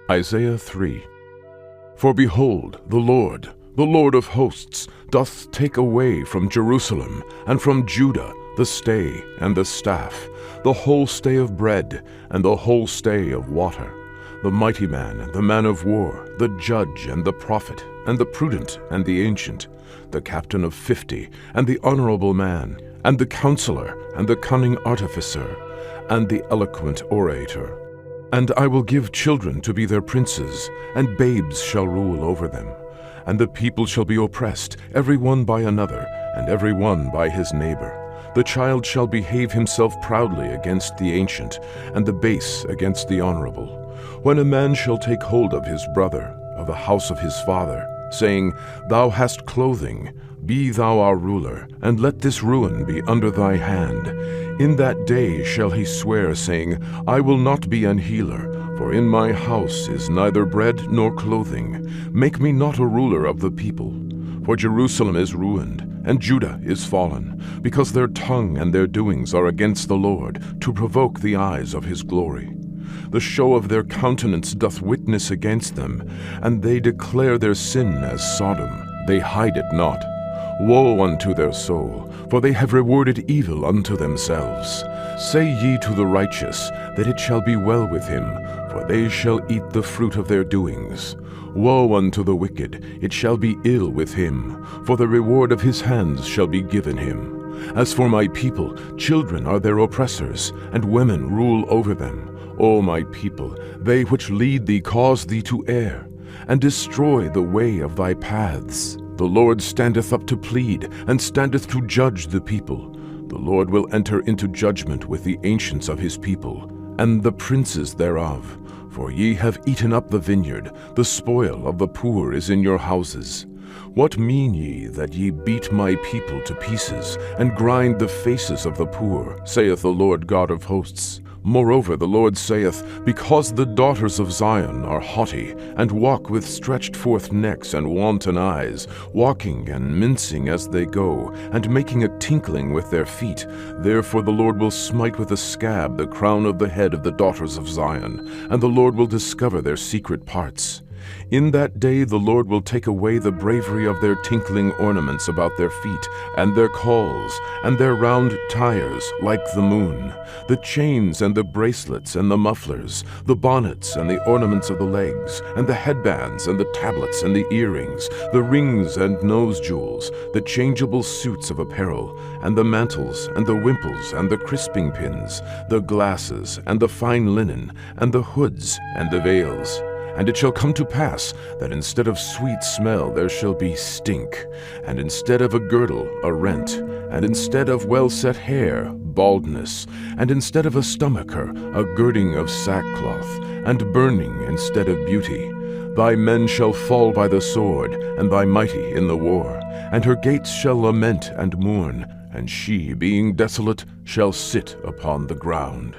Isaiah 3. For behold, the Lord of hosts, doth take away from Jerusalem and from Judah the stay and the staff, the whole stay of bread and the whole stay of water, the mighty man and the man of war, the judge and the prophet, and the prudent and the ancient, the captain of 50, and the honorable man, and the counselor, and the cunning artificer, and the eloquent orator. And I will give children to be their princes, and babes shall rule over them. And the people shall be oppressed, every one by another, and every one by his neighbor. The child shall behave himself proudly against the ancient, and the base against the honorable. When a man shall take hold of his brother, of the house of his father, saying, Thou hast clothing, be thou our ruler, and let this ruin be under thy hand. In that day shall he swear, saying, I will not be an healer, for in my house is neither bread nor clothing. Make me not a ruler of the people. For Jerusalem is ruined, and Judah is fallen, because their tongue and their doings are against the Lord, to provoke the eyes of his glory. The show of their countenance doth witness against them, and they declare their sin as Sodom, they hide it not. Woe unto their soul, for they have rewarded evil unto themselves. Say ye to the righteous, that it shall be well with him, for they shall eat the fruit of their doings. Woe unto the wicked, it shall be ill with him, for the reward of his hands shall be given him. As for my people, children are their oppressors, and women rule over them. O my people, they which lead thee cause thee to err, and destroy the way of thy paths. The Lord standeth up to plead, and standeth to judge the people. The Lord will enter into judgment with the ancients of his people, and the princes thereof. For ye have eaten up the vineyard, the spoil of the poor is in your houses. What mean ye that ye beat my people to pieces, and grind the faces of the poor, saith the Lord God of hosts? Moreover, the Lord saith, Because the daughters of Zion are haughty, and walk with stretched forth necks and wanton eyes, walking and mincing as they go, and making a tinkling with their feet, therefore the Lord will smite with a scab the crown of the head of the daughters of Zion, and the Lord will discover their secret parts. In that day the Lord will take away the bravery of their tinkling ornaments about their feet, and their calls, and their round tires like the moon, the chains and the bracelets and the mufflers, the bonnets and the ornaments of the legs, and the headbands and the tablets and the earrings, the rings and nose jewels, the changeable suits of apparel, and the mantles and the wimples and the crisping pins, the glasses and the fine linen, and the hoods and the veils. And it shall come to pass that instead of sweet smell there shall be stink, and instead of a girdle a rent, and instead of well-set hair baldness, and instead of a stomacher a girding of sackcloth, and burning instead of beauty. Thy men shall fall by the sword, and thy mighty in the war, and her gates shall lament and mourn, and she, being desolate, shall sit upon the ground.